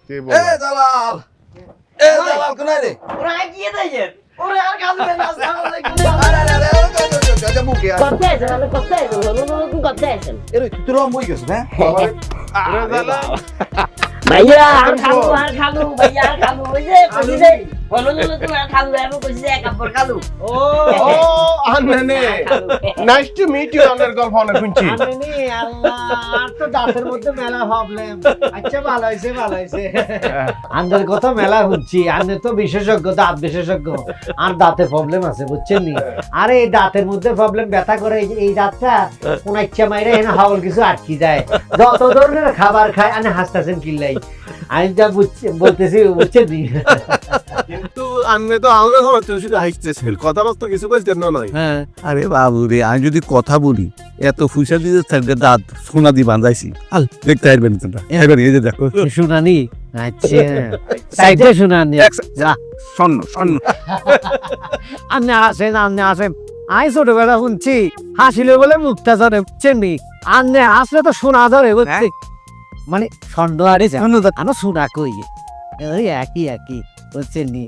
এ দালাল কোনায় রে ওরা গিয়ে দেয় ওরে আর কাঁদবে না আরে মুখে করতে আছেন আমি করতে আছেন নতুন করতে আছেন এর তুই রং বই গেছিস হ্যাঁ ভাইয়া আর খালু ভাইয়া আর খালু ওই যে কইছি যে বলো নতুন আর খালু আমি কইছি যে এক কাপড় খালু ও আননে নাইস টু মিট ইউ আন্ডার গল্প অনেক শুনছি আননি আল্লাহ আর তো দাঁতের মধ্যে মেলা প্রবলেম আচ্ছা ভালো হইছে আন্দের কথা মেলা শুনছি আন্দের তো বিশেষজ্ঞ দাঁত বিশেষজ্ঞ আর দাঁতে প্রবলেম আছে বুঝছেন নি আরে এই দাঁতের মধ্যে প্রবলেম ব্যথা করে এই দাঁতটা কোন ইচ্ছা মাইরে এনে হাওল কিছু আটকি যায় যত ধরনের খাবার খায় আনে হাসতাছেন কিল্লাই আমি যা বলতেছি বুঝছেন নি কিন্তু আননে তো আমাদের ঘর তুই শুধু হাসতেছিল কথাবার্তা কিছু কইতেন না নাই হ্যাঁ আরে বাবু রে আমি যদি কথা বলি এত ফুসা দিয়ে সাইডে দাঁত সোনা দিয়ে বাঁধাইছি আল দেখতে আসবেন তোমরা এবার এই যে দেখো শুনানি আচ্ছা সাইডে শুনানি যা স্বর্ণ আপনি আসেন আই ছোটবেলা শুনছি হাসিলে বলে মুক্তা ধরে বুঝছেন নি আন্নে আসলে তো শোনা ধরে বুঝছি মানে স্বর্ণ আরে জানো শোনা কই ওই একই বুঝছেন নি